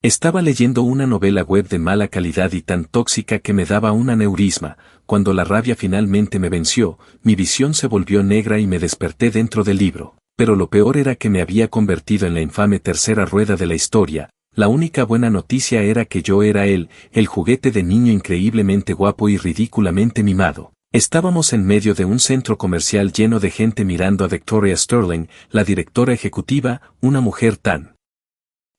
Estaba leyendo una novela web de mala calidad y tan tóxica que me daba un aneurisma. Cuando la rabia finalmente me venció, mi visión se volvió negra y me desperté dentro del libro. Pero lo peor era que me había convertido en la infame tercera rueda de la historia. La única buena noticia era que yo era él, el juguete de niño increíblemente guapo y ridículamente mimado. Estábamos en medio de un centro comercial lleno de gente mirando a Victoria Sterling, la directora ejecutiva, una mujer tan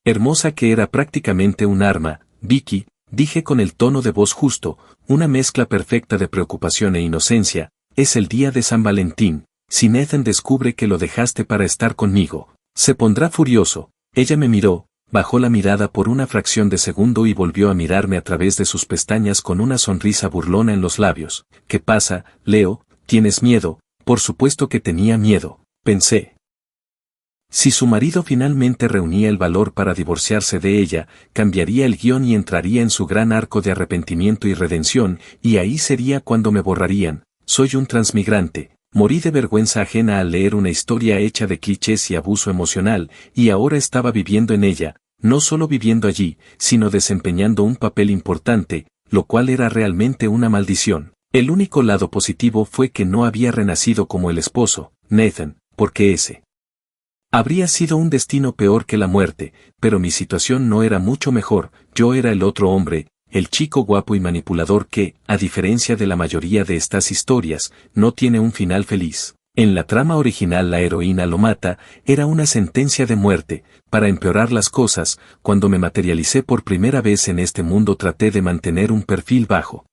hermosa que era prácticamente un arma. Vicky, dije con el tono de voz justo, una mezcla perfecta de preocupación e inocencia, es el día de San Valentín. Si Nathan descubre que lo dejaste para estar conmigo, se pondrá furioso. Ella me miró, bajó la mirada por una fracción de segundo y volvió a mirarme a través de sus pestañas con una sonrisa burlona en los labios. ¿Qué pasa, Leo? ¿Tienes miedo? Por supuesto que tenía miedo, pensé. Si su marido finalmente reunía el valor para divorciarse de ella, cambiaría el guión y entraría en su gran arco de arrepentimiento y redención, y ahí sería cuando me borrarían. Soy un transmigrante. Morí de vergüenza ajena al leer una historia hecha de clichés y abuso emocional, y ahora estaba viviendo en ella, no solo viviendo allí, sino desempeñando un papel importante, lo cual era realmente una maldición. El único lado positivo fue que no había renacido como el esposo, Nathan, porque ese habría sido un destino peor que la muerte, pero mi situación no era mucho mejor. Yo era el otro hombre, el chico guapo y manipulador que, a diferencia de la mayoría de estas historias, no tiene un final feliz. En la trama original la heroína lo mata, era una sentencia de muerte. Para empeorar las cosas, cuando me materialicé por primera vez en este mundo traté de mantener un perfil bajo.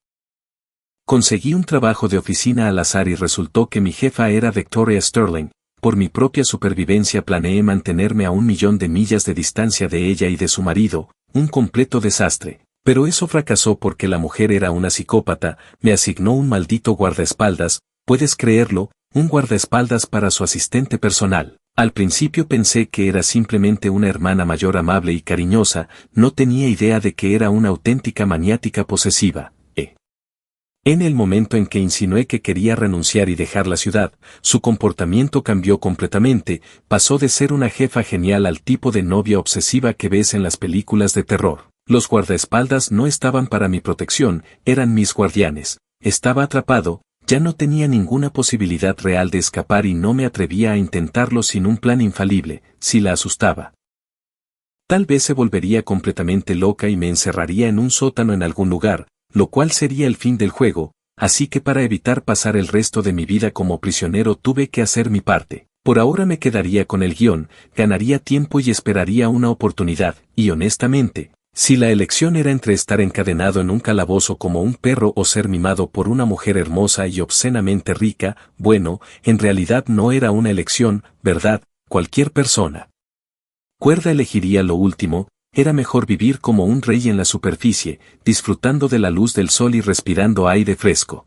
Conseguí un trabajo de oficina al azar y resultó que mi jefa era Victoria Sterling. Por mi propia supervivencia planeé mantenerme a 1.000.000 de millas de distancia de ella y de su marido, un completo desastre. Pero eso fracasó porque la mujer era una psicópata, me asignó un maldito guardaespaldas, ¿puedes creerlo? Un guardaespaldas para su asistente personal. Al principio pensé que era simplemente una hermana mayor amable y cariñosa, no tenía idea de que era una auténtica maniática posesiva. En el momento en que insinué que quería renunciar y dejar la ciudad, su comportamiento cambió completamente, pasó de ser una jefa genial al tipo de novia obsesiva que ves en las películas de terror. Los guardaespaldas no estaban para mi protección, eran mis guardianes. Estaba atrapado, ya no tenía ninguna posibilidad real de escapar y no me atrevía a intentarlo sin un plan infalible. Si la asustaba, tal vez se volvería completamente loca y me encerraría en un sótano en algún lugar, lo cual sería el fin del juego, así que para evitar pasar el resto de mi vida como prisionero tuve que hacer mi parte. Por ahora me quedaría con el guión, ganaría tiempo y esperaría una oportunidad, y honestamente, si la elección era entre estar encadenado en un calabozo como un perro o ser mimado por una mujer hermosa y obscenamente rica, bueno, en realidad no era una elección, ¿verdad? Cualquier persona cuerda elegiría lo último. Era mejor vivir como un rey en la superficie, disfrutando de la luz del sol y respirando aire fresco,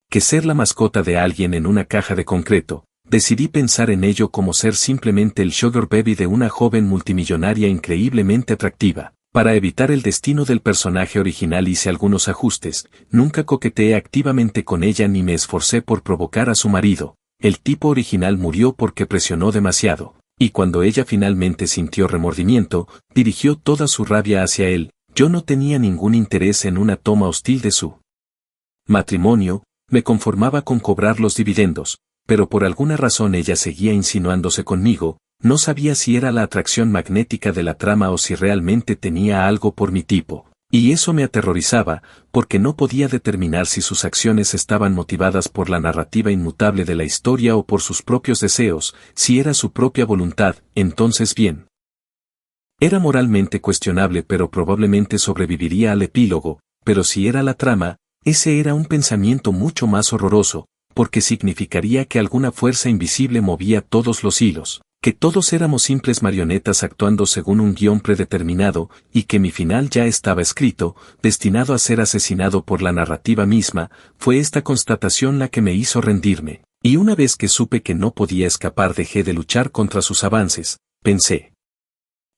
que ser la mascota de alguien en una caja de concreto. Decidí pensar en ello como ser simplemente el sugar baby de una joven multimillonaria increíblemente atractiva. Para evitar el destino del personaje original hice algunos ajustes, nunca coqueteé activamente con ella ni me esforcé por provocar a su marido. El tipo original murió porque presionó demasiado. Y cuando ella finalmente sintió remordimiento, dirigió toda su rabia hacia él. Yo no tenía ningún interés en una toma hostil de su matrimonio, me conformaba con cobrar los dividendos, pero por alguna razón ella seguía insinuándose conmigo, no sabía si era la atracción magnética de la trama o si realmente tenía algo por mi tipo. Y eso me aterrorizaba, porque no podía determinar si sus acciones estaban motivadas por la narrativa inmutable de la historia o por sus propios deseos. Si era su propia voluntad, entonces bien. Era moralmente cuestionable pero probablemente sobreviviría al epílogo, pero si era la trama, ese era un pensamiento mucho más horroroso, porque significaría que alguna fuerza invisible movía todos los hilos, que todos éramos simples marionetas actuando según un guión predeterminado, y que mi final ya estaba escrito, destinado a ser asesinado por la narrativa misma. Fue esta constatación la que me hizo rendirme, y una vez que supe que no podía escapar dejé de luchar contra sus avances. Pensé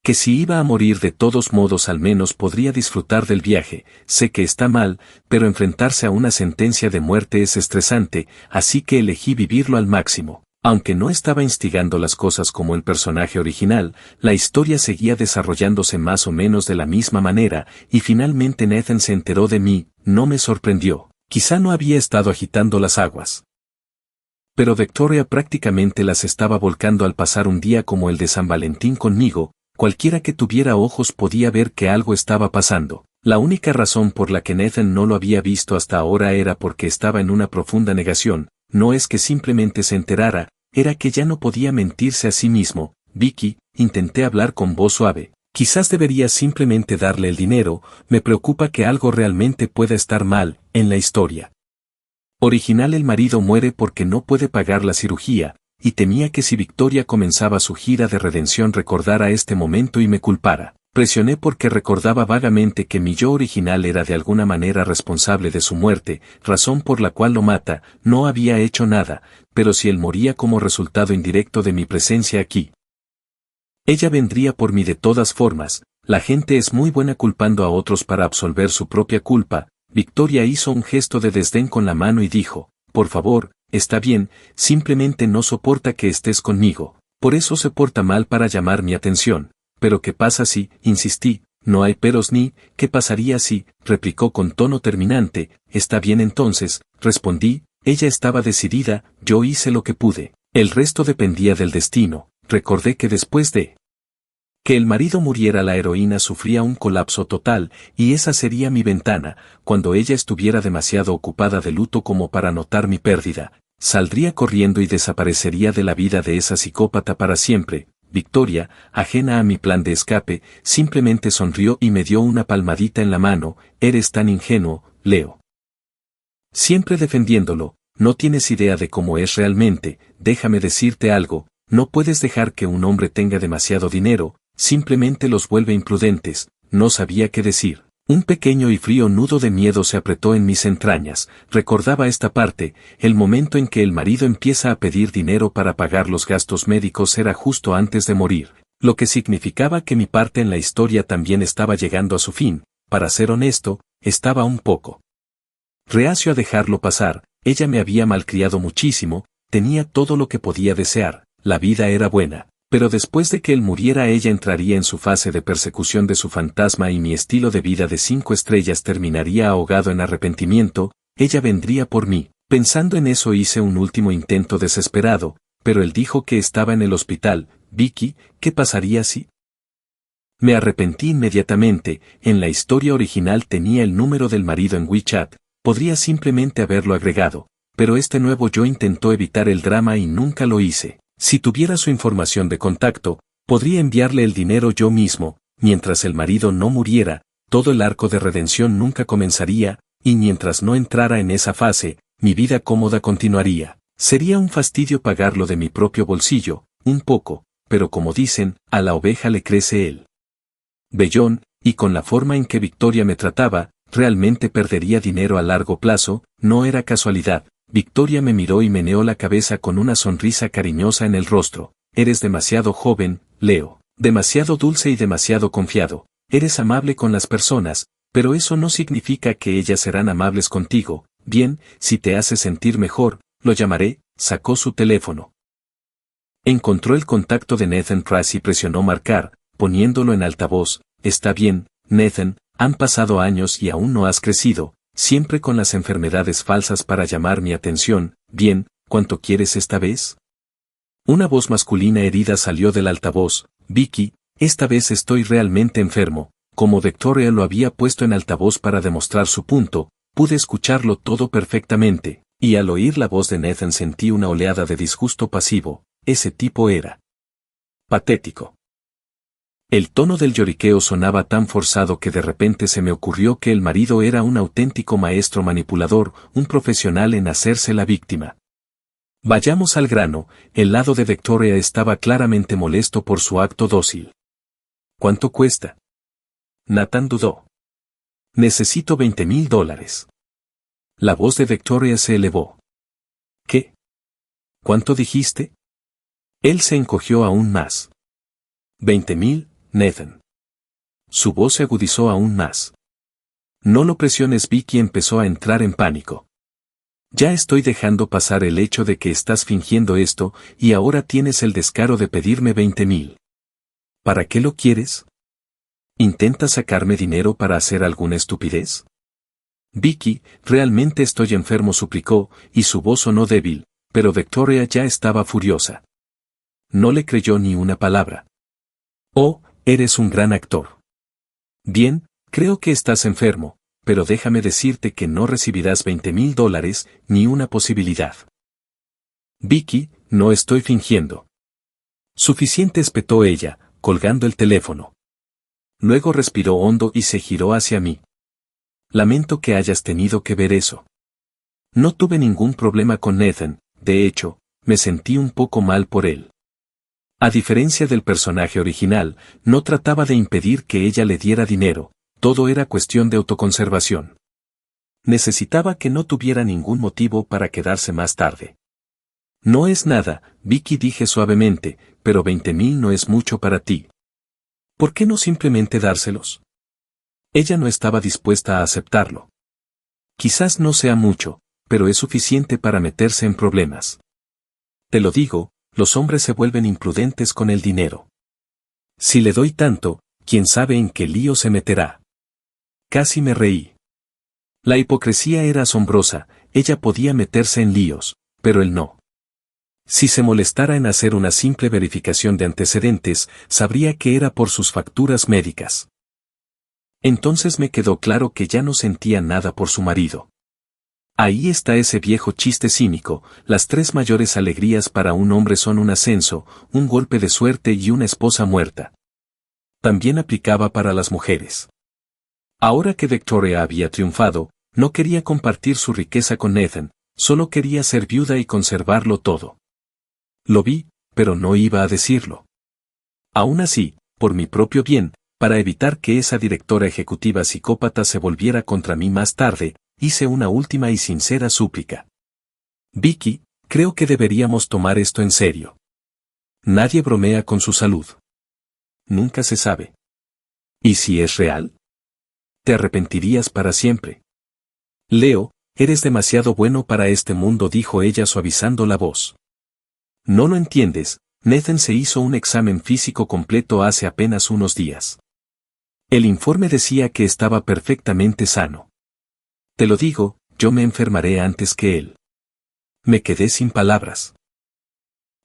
que si iba a morir de todos modos al menos podría disfrutar del viaje. Sé que está mal, pero enfrentarse a una sentencia de muerte es estresante, así que elegí vivirlo al máximo. Aunque no estaba instigando las cosas como el personaje original, la historia seguía desarrollándose más o menos de la misma manera, y finalmente Nathan se enteró de mí. No me sorprendió. Quizá no había estado agitando las aguas. Pero Victoria prácticamente las estaba volcando al pasar un día como el de San Valentín conmigo. Cualquiera que tuviera ojos podía ver que algo estaba pasando. La única razón por la que Nathan no lo había visto hasta ahora era porque estaba en una profunda negación. No es que simplemente se enterara, era que ya no podía mentirse a sí mismo. Vicky, intenté hablar con voz suave. Quizás debería simplemente darle el dinero. Me preocupa que algo realmente pueda estar mal en la historia original. El marido muere porque no puede pagar la cirugía, y temía que si Victoria comenzaba su gira de redención recordara este momento y me culpara. Presioné porque recordaba vagamente que mi yo original era de alguna manera responsable de su muerte, razón por la cual lo mata. No había hecho nada, pero si él moría como resultado indirecto de mi presencia aquí, ella vendría por mí de todas formas. La gente es muy buena culpando a otros para absolver su propia culpa. Victoria hizo un gesto de desdén con la mano y dijo, por favor, está bien, simplemente no soporta que estés conmigo, por eso se porta mal para llamar mi atención. Pero ¿qué pasa si? Insistí. No hay peros ni, ¿qué pasaría si? Replicó con tono terminante. Está bien entonces, respondí. Ella estaba decidida, yo hice lo que pude. El resto dependía del destino. Recordé que después de que el marido muriera la heroína sufría un colapso total, y esa sería mi ventana. Cuando ella estuviera demasiado ocupada de luto como para notar mi pérdida, saldría corriendo y desaparecería de la vida de esa psicópata para siempre. Victoria, ajena a mi plan de escape, simplemente sonrió y me dio una palmadita en la mano. Eres tan ingenuo, Leo. Siempre defendiéndolo, no tienes idea de cómo es realmente. Déjame decirte algo, no puedes dejar que un hombre tenga demasiado dinero, simplemente los vuelve imprudentes. No sabía qué decir. Un pequeño y frío nudo de miedo se apretó en mis entrañas. Recordaba esta parte. El momento en que el marido empieza a pedir dinero para pagar los gastos médicos era justo antes de morir, lo que significaba que mi parte en la historia también estaba llegando a su fin. Para ser honesto, estaba un poco reacio a dejarlo pasar. Ella me había malcriado muchísimo, tenía todo lo que podía desear, la vida era buena. Pero después de que él muriera ella entraría en su fase de persecución de su fantasma y mi estilo de vida de 5 estrellas terminaría ahogado en arrepentimiento. Ella vendría por mí. Pensando en eso hice un último intento desesperado, pero él dijo que estaba en el hospital. Vicky, ¿qué pasaría si? Me arrepentí inmediatamente. En la historia original tenía el número del marido en WeChat, podría simplemente haberlo agregado, pero este nuevo yo intentó evitar el drama y nunca lo hice. Si tuviera su información de contacto, podría enviarle el dinero yo mismo. Mientras el marido no muriera, todo el arco de redención nunca comenzaría, y mientras no entrara en esa fase, mi vida cómoda continuaría. Sería un fastidio pagarlo de mi propio bolsillo, un poco, pero como dicen, a la oveja le crece el vellón, y con la forma en que Victoria me trataba, realmente perdería dinero a largo plazo. No era casualidad. Victoria me miró y meneó la cabeza con una sonrisa cariñosa en el rostro. Eres demasiado joven, Leo, demasiado dulce y demasiado confiado. Eres amable con las personas, pero eso no significa que ellas serán amables contigo. Bien, si te hace sentir mejor, lo llamaré. Sacó su teléfono. Encontró el contacto de Nathan Price y presionó marcar, poniéndolo en altavoz. Está bien, Nathan, han pasado años y aún no has crecido. Siempre con las enfermedades falsas para llamar mi atención. Bien, ¿cuánto quieres esta vez? Una voz masculina herida salió del altavoz. Vicky, esta vez estoy realmente enfermo. Como Victoria lo había puesto en altavoz para demostrar su punto, pude escucharlo todo perfectamente, y al oír la voz de Nathan sentí una oleada de disgusto pasivo. Ese tipo era patético. El tono del lloriqueo sonaba tan forzado que de repente se me ocurrió que el marido era un auténtico maestro manipulador, un profesional en hacerse la víctima. Vayamos al grano. El lado de Victoria estaba claramente molesto por su acto dócil. ¿Cuánto cuesta? Nathan dudó. Necesito $20,000. La voz de Victoria se elevó. ¿Qué? ¿Cuánto dijiste? Él se encogió aún más. 20,000. Nathan. Su voz se agudizó aún más. No lo presiones. Vicky empezó a entrar en pánico. Ya estoy dejando pasar el hecho de que estás fingiendo esto y ahora tienes el descaro de pedirme 20.000. ¿Para qué lo quieres? ¿Intentas sacarme dinero para hacer alguna estupidez? Vicky, realmente estoy enfermo, suplicó, y su voz sonó débil, pero Victoria ya estaba furiosa. No le creyó ni una palabra. Oh, eres un gran actor. Bien, creo que estás enfermo, pero déjame decirte que no recibirás $20.000, ni una posibilidad. Vicky, no estoy fingiendo. Suficiente, espetó ella, colgando el teléfono. Luego respiró hondo y se giró hacia mí. Lamento que hayas tenido que ver eso. No tuve ningún problema con Nathan, de hecho, me sentí un poco mal por él. A diferencia del personaje original, no trataba de impedir que ella le diera dinero, todo era cuestión de autoconservación. Necesitaba que no tuviera ningún motivo para quedarse más tarde. No es nada, Vicky, dije suavemente, pero 20.000 no es mucho para ti. ¿Por qué no simplemente dárselos? Ella no estaba dispuesta a aceptarlo. Quizás no sea mucho, pero es suficiente para meterse en problemas. Te lo digo, los hombres se vuelven imprudentes con el dinero. Si le doy tanto, quién sabe en qué lío se meterá. Casi me reí. La hipocresía era asombrosa, ella podía meterse en líos, pero él no. Si se molestara en hacer una simple verificación de antecedentes, sabría que era por sus facturas médicas. Entonces me quedó claro que ya no sentía nada por su marido. Ahí está ese viejo chiste cínico, las 3 mayores alegrías para un hombre son un ascenso, un golpe de suerte y una esposa muerta. También aplicaba para las mujeres. Ahora que Victoria había triunfado, no quería compartir su riqueza con Nathan, solo quería ser viuda y conservarlo todo. Lo vi, pero no iba a decirlo. Aún así, por mi propio bien, para evitar que esa directora ejecutiva psicópata se volviera contra mí más tarde, hice una última y sincera súplica. Vicky, creo que deberíamos tomar esto en serio. Nadie bromea con su salud. Nunca se sabe. ¿Y si es real? Te arrepentirías para siempre. Leo, eres demasiado bueno para este mundo, dijo ella suavizando la voz. No lo entiendes, Nathan se hizo un examen físico completo hace apenas unos días. El informe decía que estaba perfectamente sano. Te lo digo, yo me enfermaré antes que él. Me quedé sin palabras.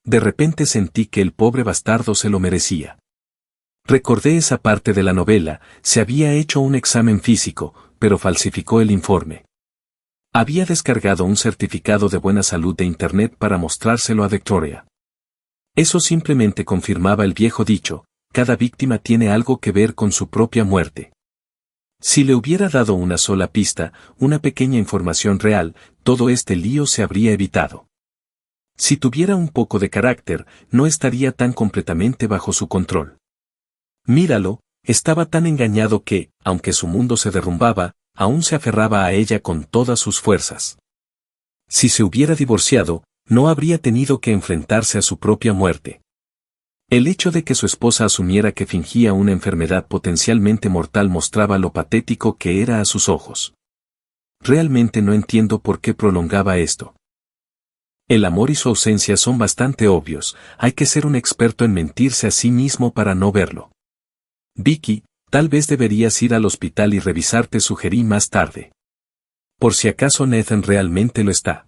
De repente sentí que el pobre bastardo se lo merecía. Recordé esa parte de la novela, se había hecho un examen físico, pero falsificó el informe. Había descargado un certificado de buena salud de Internet para mostrárselo a Victoria. Eso simplemente confirmaba el viejo dicho, cada víctima tiene algo que ver con su propia muerte. Si le hubiera dado una sola pista, una pequeña información real, todo este lío se habría evitado. Si tuviera un poco de carácter, no estaría tan completamente bajo su control. Míralo, estaba tan engañado que, aunque su mundo se derrumbaba, aún se aferraba a ella con todas sus fuerzas. Si se hubiera divorciado, no habría tenido que enfrentarse a su propia muerte. El hecho de que su esposa asumiera que fingía una enfermedad potencialmente mortal mostraba lo patético que era a sus ojos. Realmente no entiendo por qué prolongaba esto. El amor y su ausencia son bastante obvios, hay que ser un experto en mentirse a sí mismo para no verlo. Vicky, tal vez deberías ir al hospital y revisarte, sugerí más tarde. Por si acaso Nathan realmente lo está.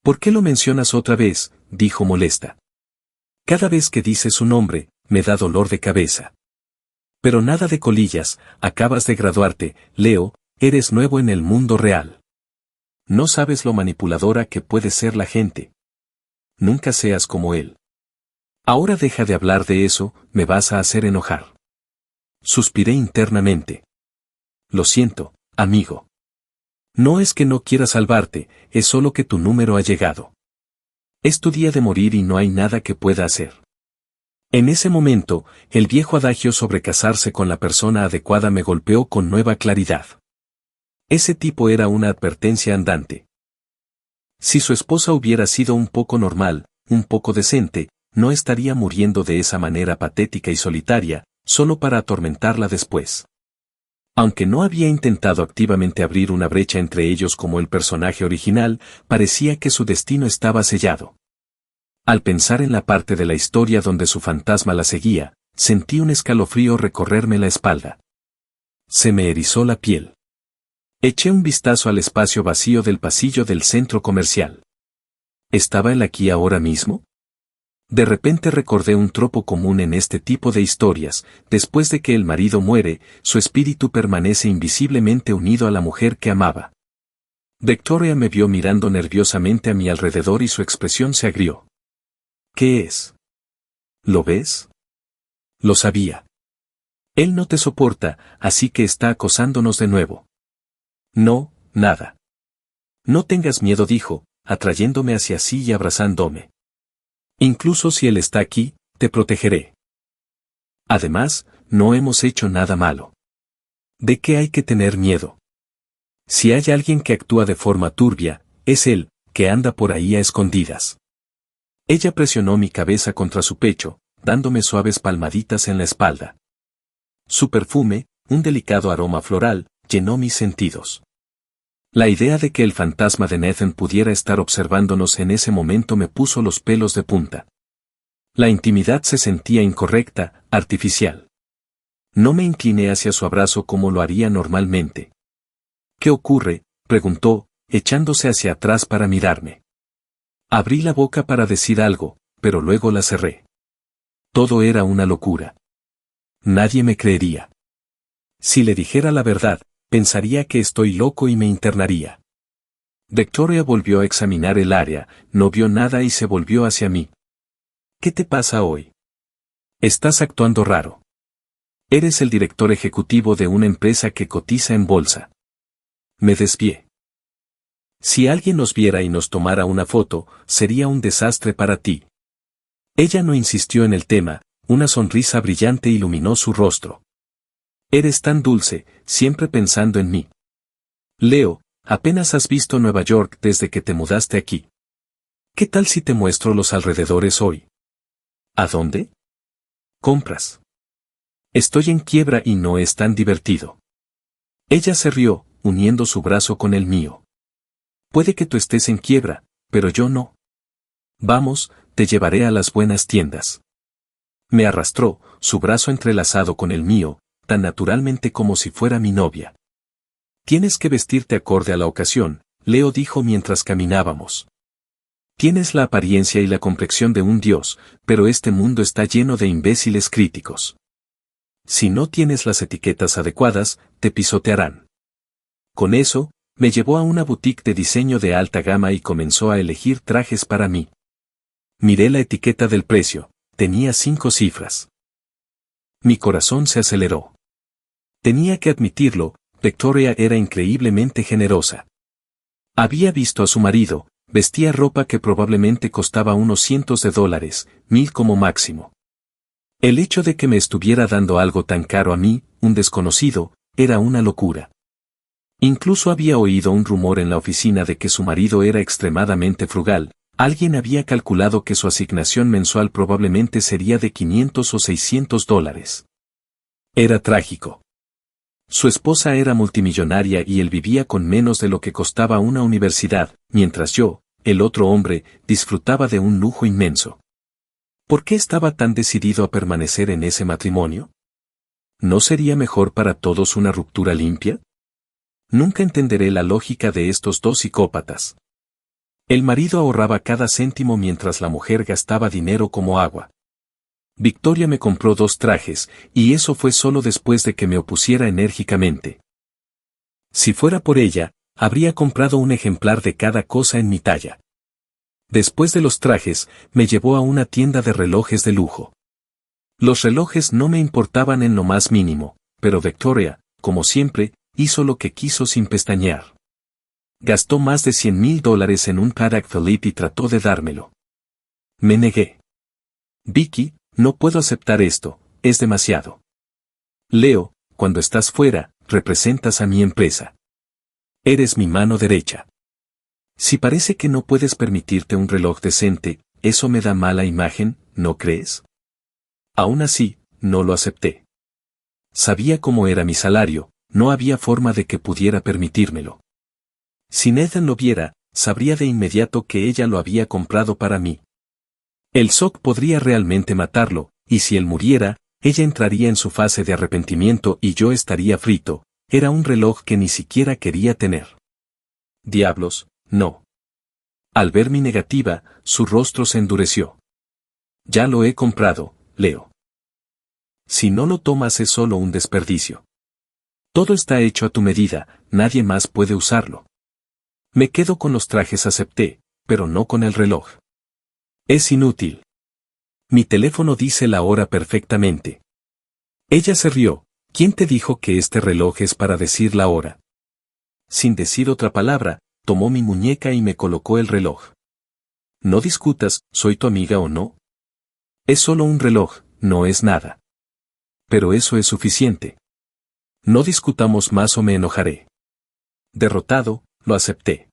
¿Por qué lo mencionas otra vez?, dijo molesta. Cada vez que dices su nombre, me da dolor de cabeza. Pero nada de colillas, acabas de graduarte, Leo, eres nuevo en el mundo real. No sabes lo manipuladora que puede ser la gente. Nunca seas como él. Ahora deja de hablar de eso, me vas a hacer enojar. Suspiré internamente. Lo siento, amigo. No es que no quiera salvarte, es solo que tu número ha llegado. Es tu día de morir y no hay nada que pueda hacer. En ese momento, el viejo adagio sobre casarse con la persona adecuada me golpeó con nueva claridad. Ese tipo era una advertencia andante. Si su esposa hubiera sido un poco normal, un poco decente, no estaría muriendo de esa manera patética y solitaria, solo para atormentarla después. Aunque no había intentado activamente abrir una brecha entre ellos como el personaje original, parecía que su destino estaba sellado. Al pensar en la parte de la historia donde su fantasma la seguía, sentí un escalofrío recorrerme la espalda. Se me erizó la piel. Eché un vistazo al espacio vacío del pasillo del centro comercial. ¿Estaba él aquí ahora mismo? De repente recordé un tropo común en este tipo de historias: después de que el marido muere, su espíritu permanece invisiblemente unido a la mujer que amaba. Victoria me vio mirando nerviosamente a mi alrededor y su expresión se agrió. ¿Qué es? ¿Lo ves? Lo sabía. Él no te soporta, así que está acosándonos de nuevo. No, nada. No tengas miedo, dijo, atrayéndome hacia sí y abrazándome. Incluso si él está aquí, te protegeré. Además, no hemos hecho nada malo. ¿De qué hay que tener miedo? Si hay alguien que actúa de forma turbia, es él, que anda por ahí a escondidas. Ella presionó mi cabeza contra su pecho, dándome suaves palmaditas en la espalda. Su perfume, un delicado aroma floral, llenó mis sentidos. La idea de que el fantasma de Nathan pudiera estar observándonos en ese momento me puso los pelos de punta. La intimidad se sentía incorrecta, artificial. No me incliné hacia su abrazo como lo haría normalmente. ¿Qué ocurre?, preguntó, echándose hacia atrás para mirarme. Abrí la boca para decir algo, pero luego la cerré. Todo era una locura. Nadie me creería. Si le dijera la verdad, pensaría que estoy loco y me internaría. Victoria volvió a examinar el área, no vio nada y se volvió hacia mí. ¿Qué te pasa hoy? Estás actuando raro. Eres el director ejecutivo de una empresa que cotiza en bolsa. Me desvié. Si alguien nos viera y nos tomara una foto, sería un desastre para ti. Ella no insistió en el tema, una sonrisa brillante iluminó su rostro. Eres tan dulce, siempre pensando en mí. Leo, apenas has visto Nueva York desde que te mudaste aquí. ¿Qué tal si te muestro los alrededores hoy? ¿A dónde? Compras. Estoy en quiebra y no es tan divertido. Ella se rió, uniendo su brazo con el mío. Puede que tú estés en quiebra, pero yo no. Vamos, te llevaré a las buenas tiendas. Me arrastró, su brazo entrelazado con el mío, tan naturalmente como si fuera mi novia. Tienes que vestirte acorde a la ocasión, Leo dijo mientras caminábamos. Tienes la apariencia y la complexión de un dios, pero este mundo está lleno de imbéciles críticos. Si no tienes las etiquetas adecuadas, te pisotearán. Con eso, me llevó a una boutique de diseño de alta gama y comenzó a elegir trajes para mí. Miré la etiqueta del precio, tenía 5 cifras. Mi corazón se aceleró. Tenía que admitirlo, Victoria era increíblemente generosa. Había visto a su marido, vestía ropa que probablemente costaba unos cientos de dólares, 1000 como máximo. El hecho de que me estuviera dando algo tan caro a mí, un desconocido, era una locura. Incluso había oído un rumor en la oficina de que su marido era extremadamente frugal. Alguien había calculado que su asignación mensual probablemente sería de 500 o 600 dólares. Era trágico. Su esposa era multimillonaria y él vivía con menos de lo que costaba una universidad, mientras yo, el otro hombre, disfrutaba de un lujo inmenso. ¿Por qué estaba tan decidido a permanecer en ese matrimonio? ¿No sería mejor para todos una ruptura limpia? Nunca entenderé la lógica de estos dos psicópatas. El marido ahorraba cada céntimo mientras la mujer gastaba dinero como agua. Victoria me compró 2 trajes, y eso fue solo después de que me opusiera enérgicamente. Si fuera por ella, habría comprado un ejemplar de cada cosa en mi talla. Después de los trajes, me llevó a una tienda de relojes de lujo. Los relojes no me importaban en lo más mínimo, pero Victoria, como siempre, hizo lo que quiso sin pestañear. Gastó más de $100,000 en un Patek Philippe y trató de dármelo. Me negué. Vicky, no puedo aceptar esto, es demasiado. Leo, cuando estás fuera, representas a mi empresa. Eres mi mano derecha. Si parece que no puedes permitirte un reloj decente, eso me da mala imagen, ¿no crees? Aún así, no lo acepté. Sabía cómo era mi salario, no había forma de que pudiera permitírmelo. Si Nathan lo viera, sabría de inmediato que ella lo había comprado para mí. El shock podría realmente matarlo, y si él muriera, ella entraría en su fase de arrepentimiento y yo estaría frito. Era un reloj que ni siquiera quería tener. Diablos, no. Al ver mi negativa, su rostro se endureció. Ya lo he comprado, Leo. Si no lo tomas es solo un desperdicio. Todo está hecho a tu medida, nadie más puede usarlo. Me quedo con los trajes, acepté, pero no con el reloj. Es inútil. Mi teléfono dice la hora perfectamente. Ella se rió. ¿Quién te dijo que este reloj es para decir la hora? Sin decir otra palabra, tomó mi muñeca y me colocó el reloj. No discutas, soy tu amiga o no. Es solo un reloj, no es nada. Pero eso es suficiente. No discutamos más o me enojaré. Derrotado, lo acepté.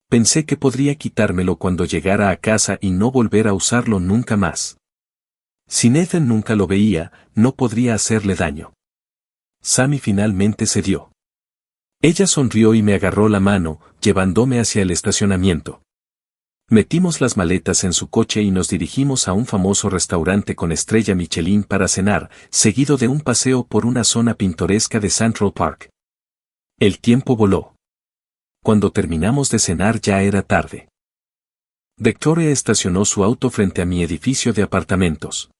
Pensé que podría quitármelo cuando llegara a casa y no volver a usarlo nunca más. Si Nathan nunca lo veía, no podría hacerle daño. Sammy finalmente cedió. Ella sonrió y me agarró la mano, llevándome hacia el estacionamiento. Metimos las maletas en su coche y nos dirigimos a un famoso restaurante con estrella Michelin para cenar, seguido de un paseo por una zona pintoresca de Central Park. El tiempo voló. Cuando terminamos de cenar ya era tarde. Victoria estacionó su auto frente a mi edificio de apartamentos.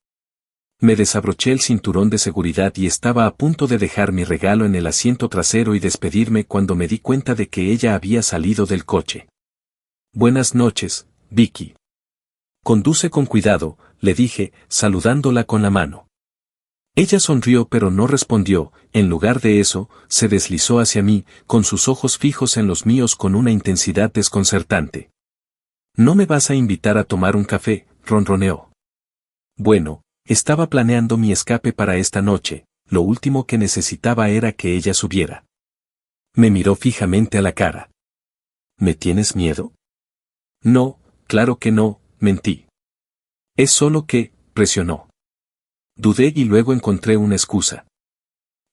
Me desabroché el cinturón de seguridad y estaba a punto de dejar mi regalo en el asiento trasero y despedirme cuando me di cuenta de que ella había salido del coche. Buenas noches, Vicky. Conduce con cuidado, le dije, saludándola con la mano. Ella sonrió pero no respondió, en lugar de eso, se deslizó hacia mí, con sus ojos fijos en los míos con una intensidad desconcertante. ¿No me vas a invitar a tomar un café?, ronroneó. Bueno, estaba planeando mi escape para esta noche, lo último que necesitaba era que ella subiera. Me miró fijamente a la cara. ¿Me tienes miedo? No, claro que no, mentí. Es solo que, presionó. Dudé y luego encontré una excusa.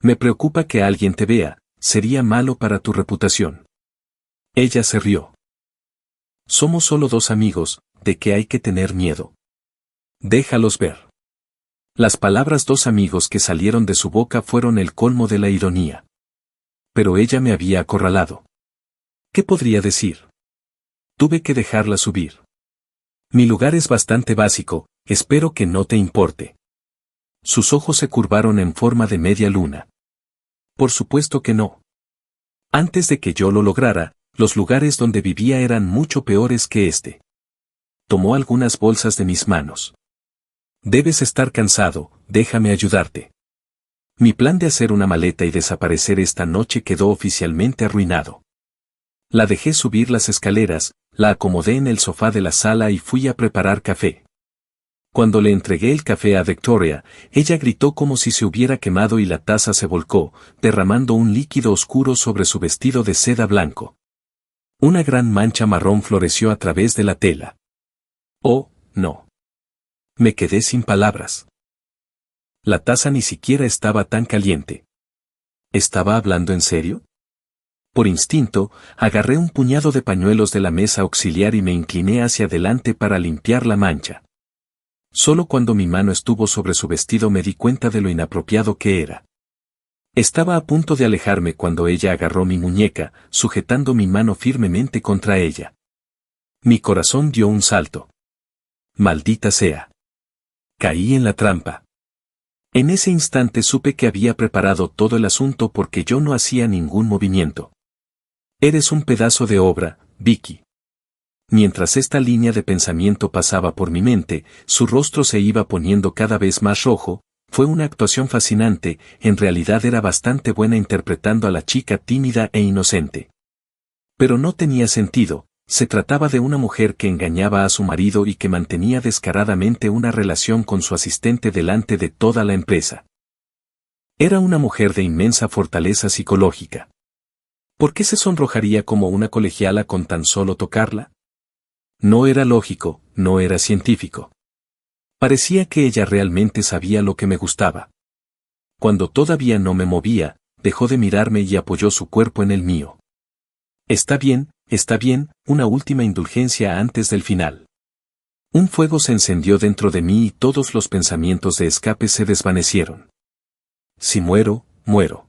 Me preocupa que alguien te vea, sería malo para tu reputación. Ella se rió. Somos solo dos amigos, ¿de qué hay que tener miedo? Déjalos ver. Las palabras dos amigos que salieron de su boca fueron el colmo de la ironía. Pero ella me había acorralado. ¿Qué podría decir? Tuve que dejarla subir. Mi lugar es bastante básico, espero que no te importe. Sus ojos se curvaron en forma de media luna. Por supuesto que no. Antes de que yo lo lograra, los lugares donde vivía eran mucho peores que este. Tomó algunas bolsas de mis manos. Debes estar cansado, déjame ayudarte. Mi plan de hacer una maleta y desaparecer esta noche quedó oficialmente arruinado. La dejé subir las escaleras, la acomodé en el sofá de la sala y fui a preparar café. Cuando le entregué el café a Victoria, ella gritó como si se hubiera quemado y la taza se volcó, derramando un líquido oscuro sobre su vestido de seda blanco. Una gran mancha marrón floreció a través de la tela. Oh, no. Me quedé sin palabras. La taza ni siquiera estaba tan caliente. ¿Estaba hablando en serio? Por instinto, agarré un puñado de pañuelos de la mesa auxiliar y me incliné hacia adelante para limpiar la mancha. Solo cuando mi mano estuvo sobre su vestido me di cuenta de lo inapropiado que era. Estaba a punto de alejarme cuando ella agarró mi muñeca, sujetando mi mano firmemente contra ella. Mi corazón dio un salto. Maldita sea. Caí en la trampa. En ese instante supe que había preparado todo el asunto porque yo no hacía ningún movimiento. Eres un pedazo de obra, Vicky. Mientras esta línea de pensamiento pasaba por mi mente, su rostro se iba poniendo cada vez más rojo. Fue una actuación fascinante, en realidad era bastante buena interpretando a la chica tímida e inocente. Pero no tenía sentido, se trataba de una mujer que engañaba a su marido y que mantenía descaradamente una relación con su asistente delante de toda la empresa. Era una mujer de inmensa fortaleza psicológica. ¿Por qué se sonrojaría como una colegiala con tan solo tocarla? No era lógico, no era científico. Parecía que ella realmente sabía lo que me gustaba. Cuando todavía no me movía, dejó de mirarme y apoyó su cuerpo en el mío. Está bien, una última indulgencia antes del final. Un fuego se encendió dentro de mí y todos los pensamientos de escape se desvanecieron. Si muero, muero.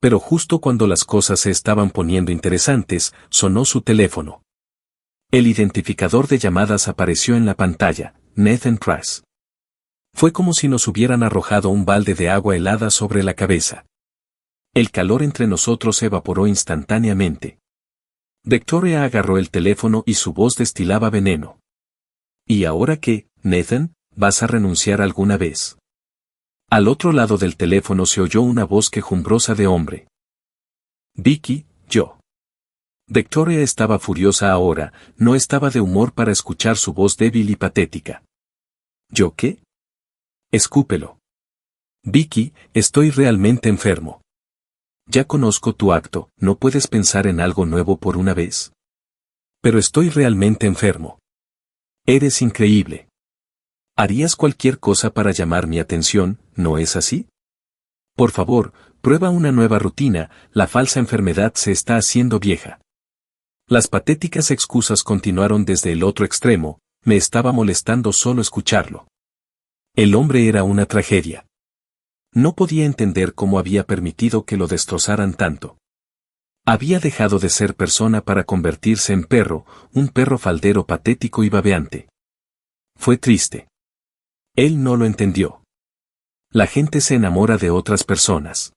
Pero justo cuando las cosas se estaban poniendo interesantes, sonó su teléfono. El identificador de llamadas apareció en la pantalla, Nathan Price. Fue como si nos hubieran arrojado un balde de agua helada sobre la cabeza. El calor entre nosotros se evaporó instantáneamente. Victoria agarró el teléfono y su voz destilaba veneno. ¿Y ahora qué, Nathan? ¿Vas a renunciar alguna vez? Al otro lado del teléfono se oyó una voz quejumbrosa de hombre. Vicky, yo. Victoria estaba furiosa ahora, no estaba de humor para escuchar su voz débil y patética. ¿Yo qué? Escúpelo. Vicky, estoy realmente enfermo. Ya conozco tu acto, ¿no puedes pensar en algo nuevo por una vez? Pero estoy realmente enfermo. Eres increíble. Harías cualquier cosa para llamar mi atención, ¿no es así? Por favor, prueba una nueva rutina, la falsa enfermedad se está haciendo vieja. Las patéticas excusas continuaron desde el otro extremo, me estaba molestando solo escucharlo. El hombre era una tragedia. No podía entender cómo había permitido que lo destrozaran tanto. Había dejado de ser persona para convertirse en perro, un perro faldero patético y babeante. Fue triste. Él no lo entendió. La gente se enamora de otras personas.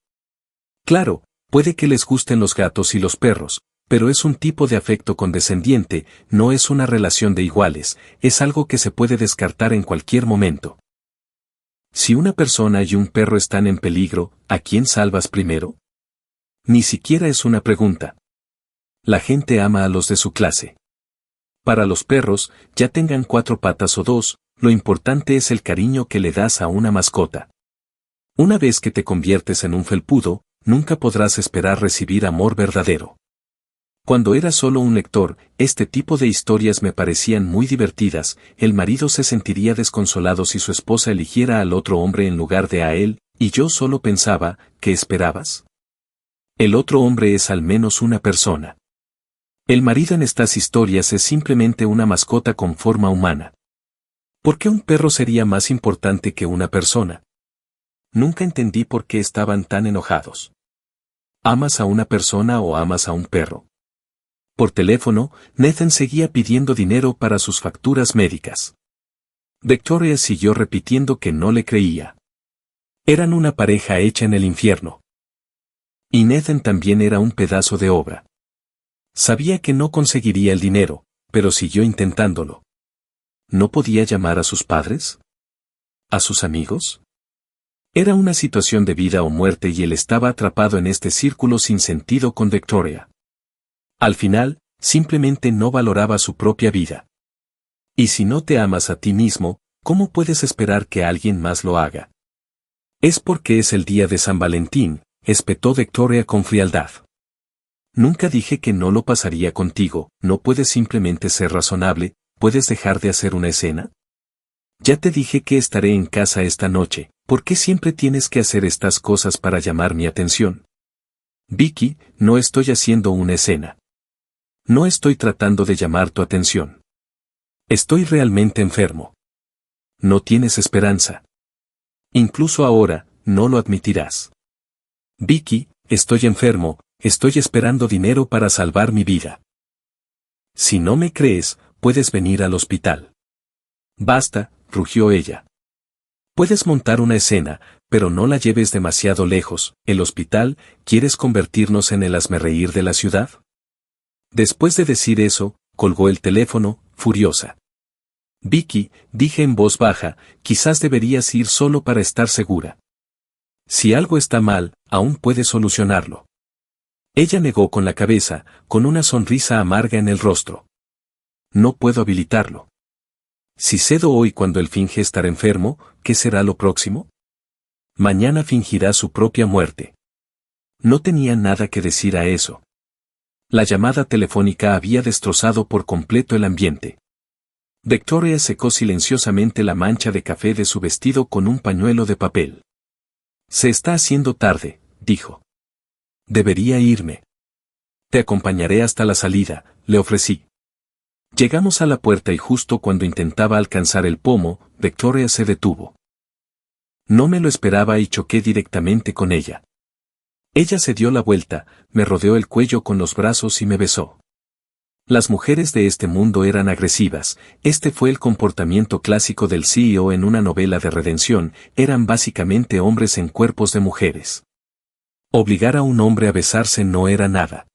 Claro, puede que les gusten los gatos y los perros, pero es un tipo de afecto condescendiente, no es una relación de iguales, es algo que se puede descartar en cualquier momento. Si una persona y un perro están en peligro, ¿a quién salvas primero? Ni siquiera es una pregunta. La gente ama a los de su clase. Para los perros, ya tengan 4 patas o 2, lo importante es el cariño que le das a una mascota. Una vez que te conviertes en un felpudo, nunca podrás esperar recibir amor verdadero. Cuando era solo un lector, este tipo de historias me parecían muy divertidas, el marido se sentiría desconsolado si su esposa eligiera al otro hombre en lugar de a él, y yo solo pensaba, ¿qué esperabas? El otro hombre es al menos una persona. El marido en estas historias es simplemente una mascota con forma humana. ¿Por qué un perro sería más importante que una persona? Nunca entendí por qué estaban tan enojados. ¿Amas a una persona o amas a un perro? Por teléfono, Nathan seguía pidiendo dinero para sus facturas médicas. Victoria siguió repitiendo que no le creía. Eran una pareja hecha en el infierno. Y Nathan también era un pedazo de obra. Sabía que no conseguiría el dinero, pero siguió intentándolo. ¿No podía llamar a sus padres? ¿A sus amigos? Era una situación de vida o muerte y él estaba atrapado en este círculo sin sentido con Victoria. Al final, simplemente no valoraba su propia vida. Y si no te amas a ti mismo, ¿cómo puedes esperar que alguien más lo haga? Es porque es el día de San Valentín, espetó Victoria con frialdad. Nunca dije que no lo pasaría contigo, ¿no puedes simplemente ser razonable? ¿Puedes dejar de hacer una escena? Ya te dije que estaré en casa esta noche, ¿por qué siempre tienes que hacer estas cosas para llamar mi atención? Vicky, no estoy haciendo una escena. No estoy tratando de llamar tu atención. Estoy realmente enfermo. No tienes esperanza. Incluso ahora, no lo admitirás. Vicky, estoy enfermo, estoy esperando dinero para salvar mi vida. Si no me crees, puedes venir al hospital. Basta, rugió ella. Puedes montar una escena, pero no la lleves demasiado lejos. ¿El hospital? ¿Quieres convertirnos en el hazmerreír de la ciudad? Después de decir eso, colgó el teléfono, furiosa. Vicky, dije en voz baja, quizás deberías ir solo para estar segura. Si algo está mal, aún puedes solucionarlo. Ella negó con la cabeza, con una sonrisa amarga en el rostro. No puedo habilitarlo. Si cedo hoy cuando él finge estar enfermo, ¿qué será lo próximo? Mañana fingirá su propia muerte. No tenía nada que decir a eso. La llamada telefónica había destrozado por completo el ambiente. Victoria secó silenciosamente la mancha de café de su vestido con un pañuelo de papel. Se está haciendo tarde, dijo. Debería irme. Te acompañaré hasta la salida, le ofrecí. Llegamos a la puerta y justo cuando intentaba alcanzar el pomo, Victoria se detuvo. No me lo esperaba y choqué directamente con ella. Ella se dio la vuelta, me rodeó el cuello con los brazos y me besó. Las mujeres de este mundo eran agresivas, este fue el comportamiento clásico del CEO en una novela de redención, eran básicamente hombres en cuerpos de mujeres. Obligar a un hombre a besarse no era nada.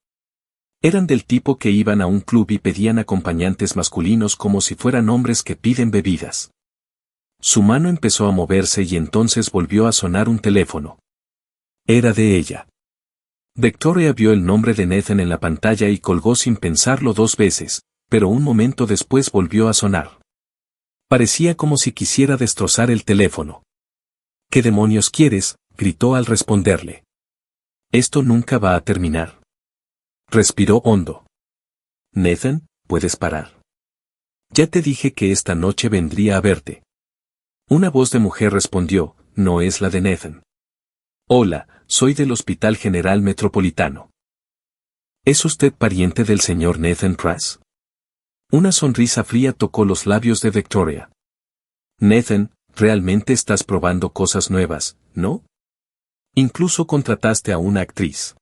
Eran del tipo que iban a un club y pedían acompañantes masculinos como si fueran hombres que piden bebidas. Su mano empezó a moverse y entonces volvió a sonar un teléfono. Era de ella. Victoria vio el nombre de Nathan en la pantalla y colgó sin pensarlo 2 veces, pero un momento después volvió a sonar. Parecía como si quisiera destrozar el teléfono. ¿Qué demonios quieres?, gritó al responderle. Esto nunca va a terminar. Respiró hondo. Nathan, puedes parar. Ya te dije que esta noche vendría a verte. Una voz de mujer respondió, no es la de Nathan. Hola, soy del Hospital General Metropolitano. ¿Es usted pariente del señor Nathan Price? Una sonrisa fría tocó los labios de Victoria. Nathan, realmente estás probando cosas nuevas, ¿no? Incluso contrataste a una actriz.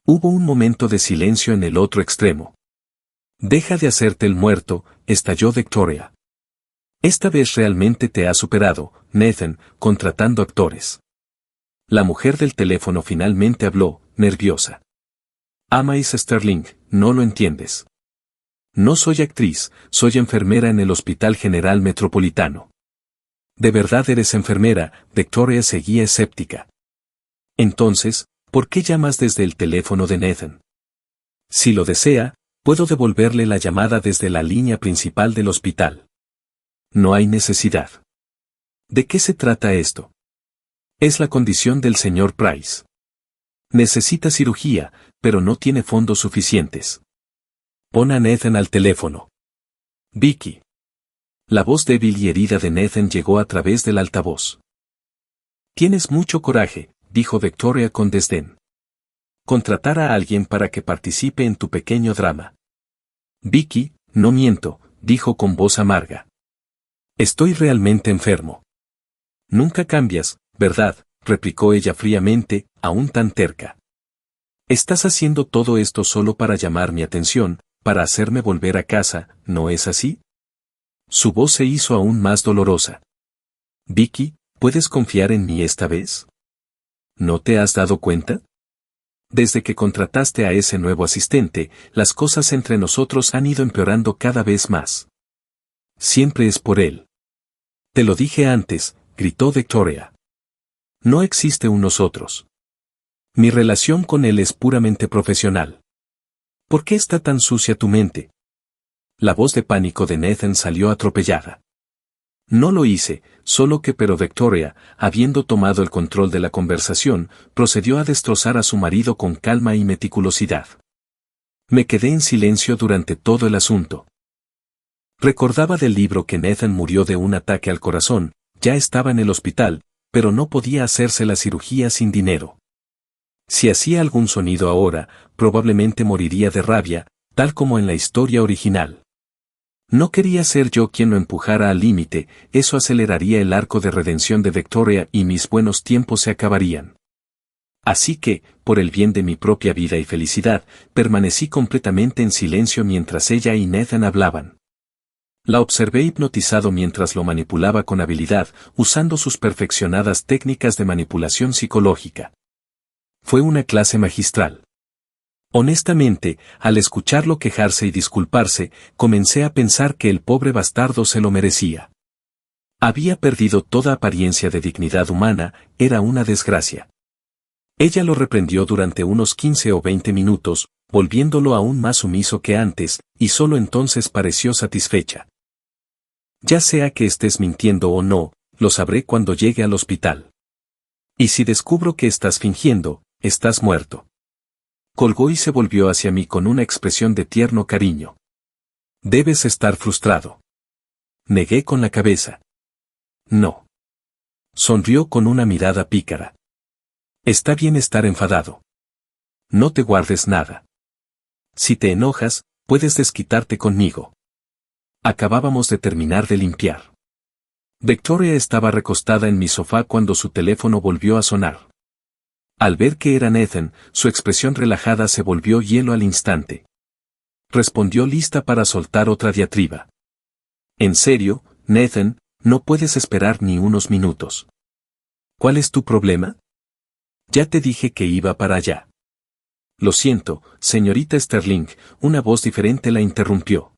Hubo un momento de silencio en el otro extremo. Deja de hacerte el muerto, estalló Victoria. Esta vez realmente te ha superado, Nathan, contratando actores. La mujer del teléfono finalmente habló, nerviosa. Amais Sterling, no lo entiendes. No soy actriz, soy enfermera en el Hospital General Metropolitano. ¿De verdad eres enfermera? Victoria seguía escéptica. Entonces, ¿por qué llamas desde el teléfono de Nathan? Si lo desea, puedo devolverle la llamada desde la línea principal del hospital. No hay necesidad. ¿De qué se trata esto? Es la condición del señor Price. Necesita cirugía, pero no tiene fondos suficientes. Pon a Nathan al teléfono. Vicky. La voz débil y herida de Nathan llegó a través del altavoz. Tienes mucho coraje, dijo Victoria con desdén. Contratar a alguien para que participe en tu pequeño drama. Vicky, no miento, dijo con voz amarga. Estoy realmente enfermo. Nunca cambias, ¿verdad?, replicó ella fríamente, aún tan terca. Estás haciendo todo esto solo para llamar mi atención, para hacerme volver a casa, ¿no es así? Su voz se hizo aún más dolorosa. Vicky, ¿puedes confiar en mí esta vez? ¿No te has dado cuenta? Desde que contrataste a ese nuevo asistente, las cosas entre nosotros han ido empeorando cada vez más. Siempre es por él. Te lo dije antes, gritó Victoria. No existe un nosotros. Mi relación con él es puramente profesional. ¿Por qué está tan sucia tu mente? La voz de pánico de Nathan salió atropellada. No lo hice, solo que pero Victoria, habiendo tomado el control de la conversación, procedió a destrozar a su marido con calma y meticulosidad. Me quedé en silencio durante todo el asunto. Recordaba del libro que Nathan murió de un ataque al corazón, ya estaba en el hospital, pero no podía hacerse la cirugía sin dinero. Si hacía algún sonido ahora, probablemente moriría de rabia, tal como en la historia original. No quería ser yo quien lo empujara al límite, eso aceleraría el arco de redención de Victoria y mis buenos tiempos se acabarían. Así que, por el bien de mi propia vida y felicidad, permanecí completamente en silencio mientras ella y Nathan hablaban. La observé hipnotizado mientras lo manipulaba con habilidad, usando sus perfeccionadas técnicas de manipulación psicológica. Fue una clase magistral. Honestamente, al escucharlo quejarse y disculparse, comencé a pensar que el pobre bastardo se lo merecía. Había perdido toda apariencia de dignidad humana, era una desgracia. Ella lo reprendió durante unos 15 o 20 minutos, volviéndolo aún más sumiso que antes, y solo entonces pareció satisfecha. Ya sea que estés mintiendo o no, lo sabré cuando llegue al hospital. Y si descubro que estás fingiendo, estás muerto. Colgó y se volvió hacia mí con una expresión de tierno cariño. Debes estar frustrado. Negué con la cabeza. No. Sonrió con una mirada pícara. Está bien estar enfadado. No te guardes nada. Si te enojas, puedes desquitarte conmigo. Acabábamos de terminar de limpiar. Victoria estaba recostada en mi sofá cuando su teléfono volvió a sonar. Al ver que era Nathan, su expresión relajada se volvió hielo al instante. Respondió lista para soltar otra diatriba. En serio, Nathan, no puedes esperar ni unos minutos. ¿Cuál es tu problema? Ya te dije que iba para allá. Lo siento, señorita Sterling, una voz diferente la interrumpió.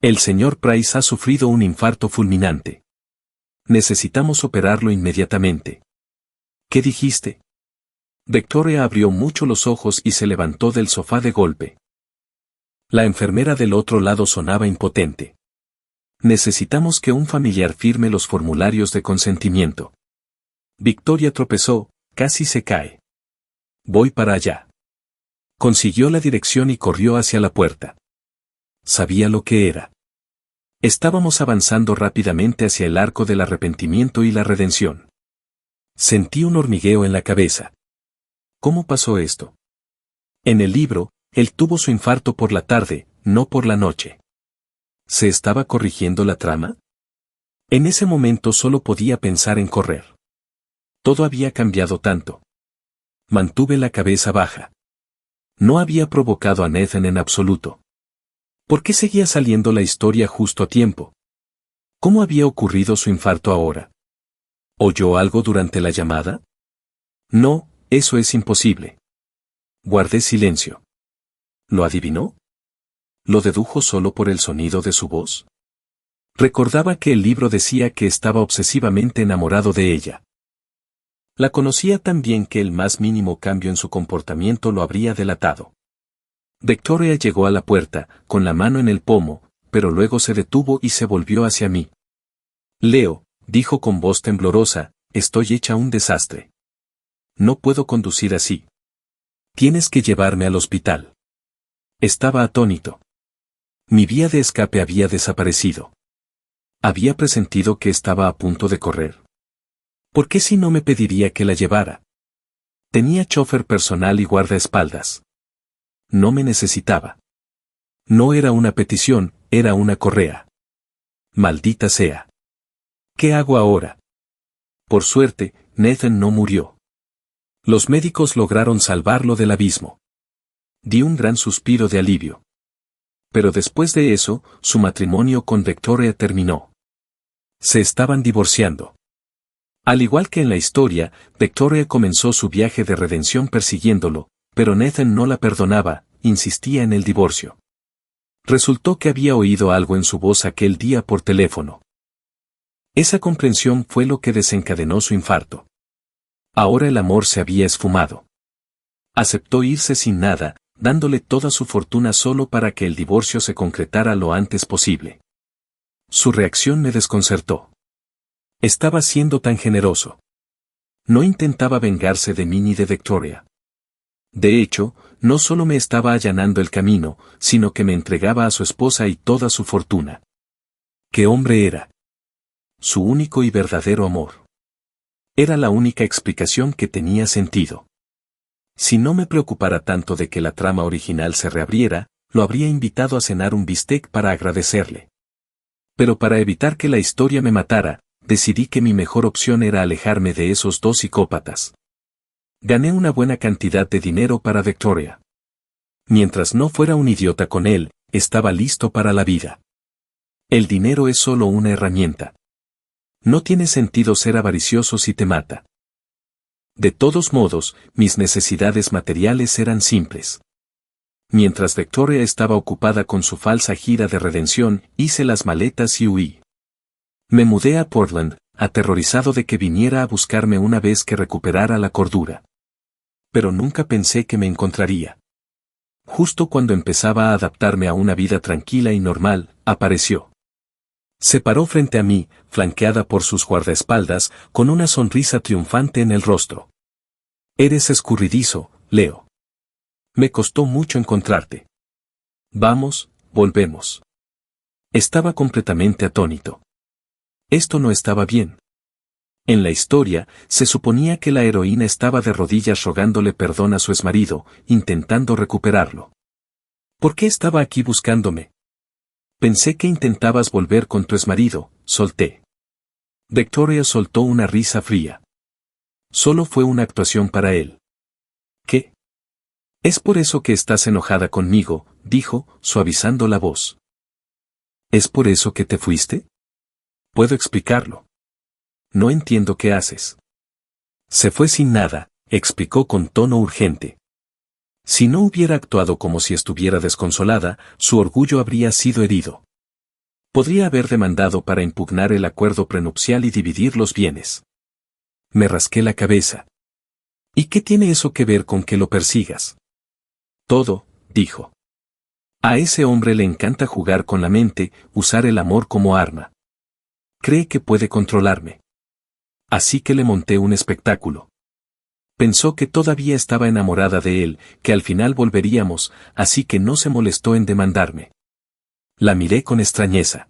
El señor Price ha sufrido un infarto fulminante. Necesitamos operarlo inmediatamente. ¿Qué dijiste? Victoria abrió mucho los ojos y se levantó del sofá de golpe. La enfermera del otro lado sonaba impotente. Necesitamos que un familiar firme los formularios de consentimiento. Victoria tropezó, casi se cae. Voy para allá. Consiguió la dirección y corrió hacia la puerta. Sabía lo que era. Estábamos avanzando rápidamente hacia el arco del arrepentimiento y la redención. Sentí un hormigueo en la cabeza. ¿Cómo pasó esto? En el libro, él tuvo su infarto por la tarde, no por la noche. ¿Se estaba corrigiendo la trama? En ese momento solo podía pensar en correr. Todo había cambiado tanto. Mantuve la cabeza baja. No había provocado a Nathan en absoluto. ¿Por qué seguía saliendo la historia justo a tiempo? ¿Cómo había ocurrido su infarto ahora? ¿Oyó algo durante la llamada? No, eso es imposible. Guardé silencio. ¿Lo adivinó? ¿Lo dedujo solo por el sonido de su voz? Recordaba que el libro decía que estaba obsesivamente enamorado de ella. La conocía tan bien que el más mínimo cambio en su comportamiento lo habría delatado. Victoria llegó a la puerta, con la mano en el pomo, pero luego se detuvo y se volvió hacia mí. Leo, dijo con voz temblorosa, estoy hecha un desastre. No puedo conducir así. Tienes que llevarme al hospital. Estaba atónito. Mi vía de escape había desaparecido. Había presentido que estaba a punto de correr. ¿Por qué si no me pediría que la llevara? Tenía chofer personal y guardaespaldas. No me necesitaba. No era una petición, era una correa. Maldita sea. ¿Qué hago ahora? Por suerte, Nathan no murió. Los médicos lograron salvarlo del abismo. Di un gran suspiro de alivio. Pero después de eso, su matrimonio con Victoria terminó. Se estaban divorciando. Al igual que en la historia, Victoria comenzó su viaje de redención persiguiéndolo, pero Nathan no la perdonaba, insistía en el divorcio. Resultó que había oído algo en su voz aquel día por teléfono. Esa comprensión fue lo que desencadenó su infarto. Ahora el amor se había esfumado. Aceptó irse sin nada, dándole toda su fortuna solo para que el divorcio se concretara lo antes posible. Su reacción me desconcertó. Estaba siendo tan generoso. No intentaba vengarse de mí ni de Victoria. De hecho, no solo me estaba allanando el camino, sino que me entregaba a su esposa y toda su fortuna. ¿Qué hombre era? Su único y verdadero amor. Era la única explicación que tenía sentido. Si no me preocupara tanto de que la trama original se reabriera, lo habría invitado a cenar un bistec para agradecerle. Pero para evitar que la historia me matara, decidí que mi mejor opción era alejarme de esos dos psicópatas. Gané una buena cantidad de dinero para Victoria. Mientras no fuera un idiota con él, estaba listo para la vida. El dinero es solo una herramienta. No tiene sentido ser avaricioso si te mata. De todos modos, mis necesidades materiales eran simples. Mientras Victoria estaba ocupada con su falsa gira de redención, hice las maletas y huí. Me mudé a Portland, aterrorizado de que viniera a buscarme una vez que recuperara la cordura. Pero nunca pensé que me encontraría. Justo cuando empezaba a adaptarme a una vida tranquila y normal, apareció. Se paró frente a mí, flanqueada por sus guardaespaldas, con una sonrisa triunfante en el rostro. Eres escurridizo, Leo. Me costó mucho encontrarte. Vamos, volvemos. Estaba completamente atónito. Esto no estaba bien. En la historia, se suponía que la heroína estaba de rodillas rogándole perdón a su exmarido, intentando recuperarlo. ¿Por qué estaba aquí buscándome? Pensé que intentabas volver con tu exmarido, solté. Victoria soltó una risa fría. Solo fue una actuación para él. ¿Qué? Es por eso que estás enojada conmigo, dijo, suavizando la voz. ¿Es por eso que te fuiste? Puedo explicarlo. No entiendo qué haces. Se fue sin nada, explicó con tono urgente. Si no hubiera actuado como si estuviera desconsolada, su orgullo habría sido herido. Podría haber demandado para impugnar el acuerdo prenupcial y dividir los bienes. Me rasqué la cabeza. ¿Y qué tiene eso que ver con que lo persigas? Todo, dijo. A ese hombre le encanta jugar con la mente, usar el amor como arma. Cree que puede controlarme. Así que le monté un espectáculo. Pensó que todavía estaba enamorada de él, que al final volveríamos, así que no se molestó en demandarme. La miré con extrañeza.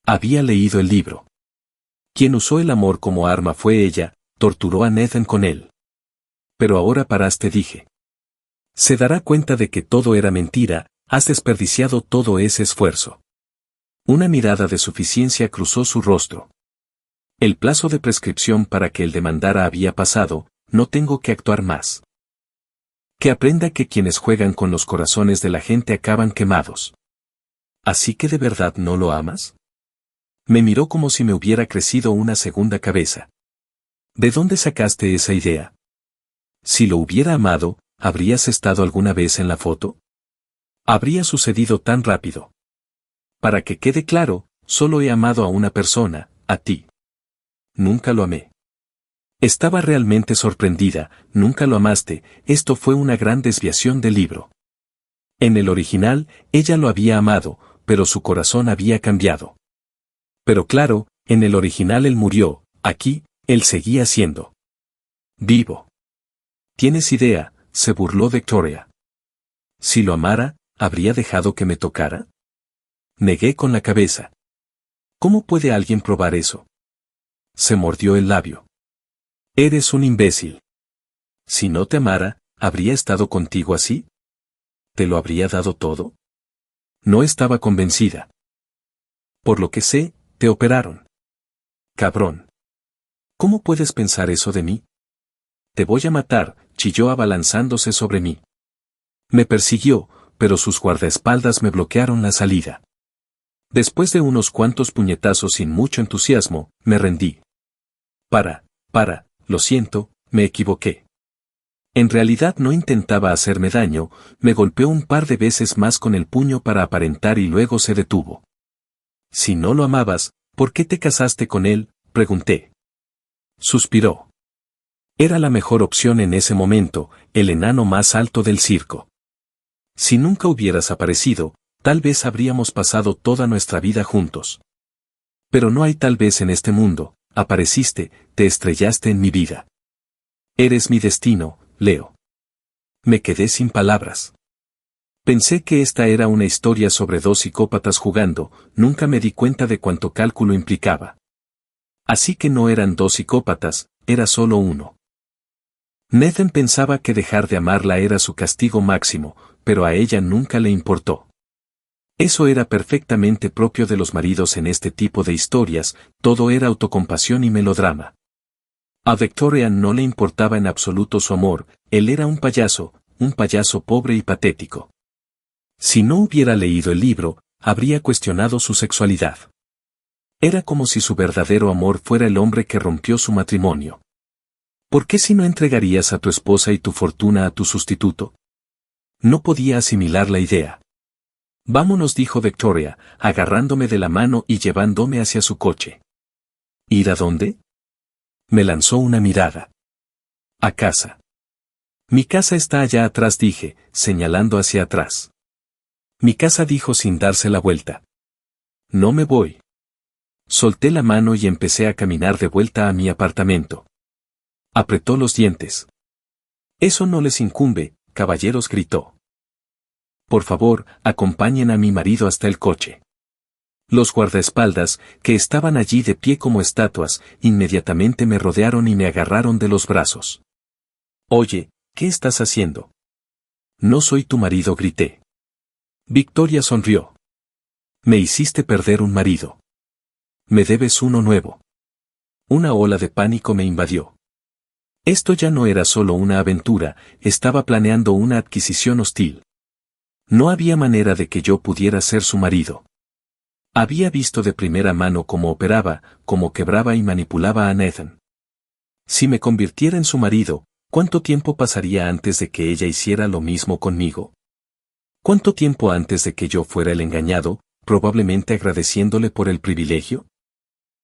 Había leído el libro. Quien usó el amor como arma fue ella, torturó a Nathan con él. Pero ahora paraste, dije. Se dará cuenta de que todo era mentira, has desperdiciado todo ese esfuerzo. Una mirada de suficiencia cruzó su rostro. El plazo de prescripción para que él demandara había pasado, no tengo que actuar más. Que aprenda que quienes juegan con los corazones de la gente acaban quemados. ¿Así que de verdad no lo amas? Me miró como si me hubiera crecido una segunda cabeza. ¿De dónde sacaste esa idea? Si lo hubiera amado, ¿habrías estado alguna vez en la foto? Habría sucedido tan rápido. Para que quede claro, solo he amado a una persona, a ti. Nunca lo amé. Estaba realmente sorprendida, nunca lo amaste, esto fue una gran desviación del libro. En el original, ella lo había amado, pero su corazón había cambiado. Pero claro, en el original él murió, aquí, él seguía siendo vivo. ¿Tienes idea?, se burló Victoria. Si lo amara, ¿habría dejado que me tocara? Negué con la cabeza. ¿Cómo puede alguien probar eso? Se mordió el labio. Eres un imbécil. Si no te amara, ¿habría estado contigo así? ¿Te lo habría dado todo? No estaba convencida. Por lo que sé, te operaron. Cabrón. ¿Cómo puedes pensar eso de mí? Te voy a matar, chilló abalanzándose sobre mí. Me persiguió, pero sus guardaespaldas me bloquearon la salida. Después de unos cuantos puñetazos sin mucho entusiasmo, me rendí. Para, lo siento, me equivoqué. En realidad no intentaba hacerme daño, me golpeó un par de veces más con el puño para aparentar y luego se detuvo. Si no lo amabas, ¿por qué te casaste con él?, pregunté. Suspiró. Era la mejor opción en ese momento, el enano más alto del circo. Si nunca hubieras aparecido, tal vez habríamos pasado toda nuestra vida juntos. Pero no hay tal vez en este mundo, apareciste, te estrellaste en mi vida. Eres mi destino, Leo. Me quedé sin palabras. Pensé que esta era una historia sobre dos psicópatas jugando, nunca me di cuenta de cuánto cálculo implicaba. Así que no eran dos psicópatas, era solo uno. Nathan pensaba que dejar de amarla era su castigo máximo, pero a ella nunca le importó. Eso era perfectamente propio de los maridos en este tipo de historias, todo era autocompasión y melodrama. A Victoria no le importaba en absoluto su amor, él era un payaso pobre y patético. Si no hubiera leído el libro, habría cuestionado su sexualidad. Era como si su verdadero amor fuera el hombre que rompió su matrimonio. ¿Por qué si no entregarías a tu esposa y tu fortuna a tu sustituto? No podía asimilar la idea. Vámonos, dijo Victoria, agarrándome de la mano y llevándome hacia su coche. ¿Ir a dónde? Me lanzó una mirada. A casa. Mi casa está allá atrás, dije, señalando hacia atrás. Mi casa, dijo sin darse la vuelta. No me voy. Solté la mano y empecé a caminar de vuelta a mi apartamento. Apretó los dientes. Eso no les incumbe, caballeros, gritó. Por favor, acompañen a mi marido hasta el coche. Los guardaespaldas, que estaban allí de pie como estatuas, inmediatamente me rodearon y me agarraron de los brazos. Oye, ¿qué estás haciendo? No soy tu marido, grité. Victoria sonrió. Me hiciste perder un marido. Me debes uno nuevo. Una ola de pánico me invadió. Esto ya no era solo una aventura, estaba planeando una adquisición hostil. No había manera de que yo pudiera ser su marido. Había visto de primera mano cómo operaba, cómo quebraba y manipulaba a Nathan. Si me convirtiera en su marido, ¿cuánto tiempo pasaría antes de que ella hiciera lo mismo conmigo? ¿Cuánto tiempo antes de que yo fuera el engañado, probablemente agradeciéndole por el privilegio?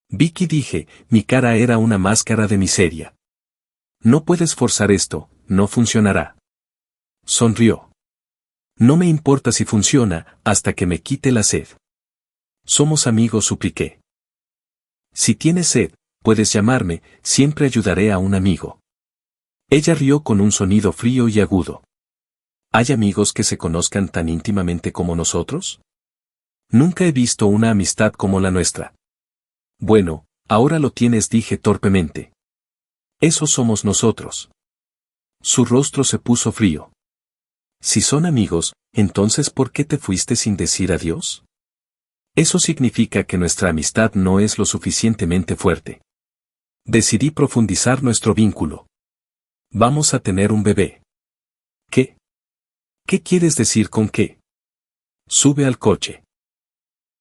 Vicky, dije, mi cara era una máscara de miseria. No puedes forzar esto, no funcionará. Sonrió. No me importa si funciona, hasta que me quite la sed. Somos amigos, supliqué. Si tienes sed, puedes llamarme, siempre ayudaré a un amigo. Ella rió con un sonido frío y agudo. ¿Hay amigos que se conozcan tan íntimamente como nosotros? Nunca he visto una amistad como la nuestra. Bueno, ahora lo tienes, dije torpemente. Eso somos nosotros. Su rostro se puso frío. Si son amigos, entonces ¿por qué te fuiste sin decir adiós? Eso significa que nuestra amistad no es lo suficientemente fuerte. Decidí profundizar nuestro vínculo. Vamos a tener un bebé. ¿Qué? ¿Qué quieres decir con qué? Sube al coche.